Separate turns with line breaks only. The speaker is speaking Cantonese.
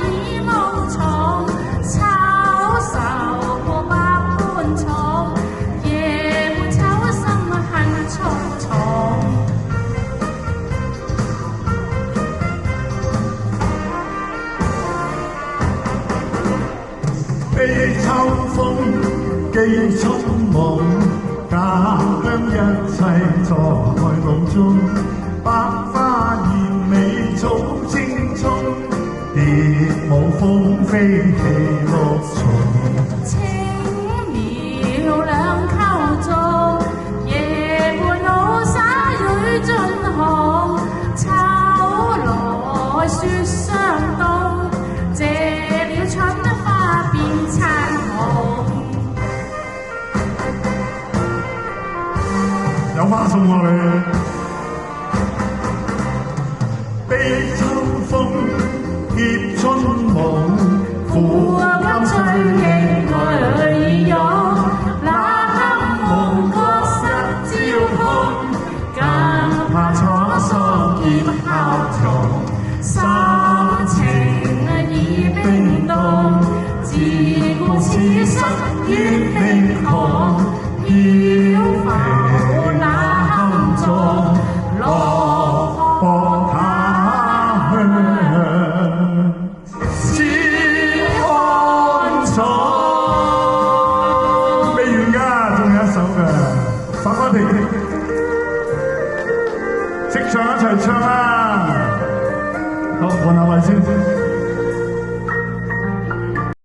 已無從，秋愁過百般重，夜半秋心恨重重。
悲秋風，寄春夢，家鄉一切在夢中。百花艷美早青葱，蝶舞風飛起綠松。
青苗兩溝中，夜半老灑蕊盡紅。秋來雪霜凍，謝了春花變殘紅。
有花送我哋。悲秋風，劫春夢，
苦甘醉意淚湧，那刻夢覺失朝空，更怕楚桑葉效蟲，心情已冰凍，自顧此生於冰穹，飄浮那坑中，落魄他鄉知安坐。
未完㗎，仲有一首嘅，百花亭，識唱一齊唱啊！好，換下位先。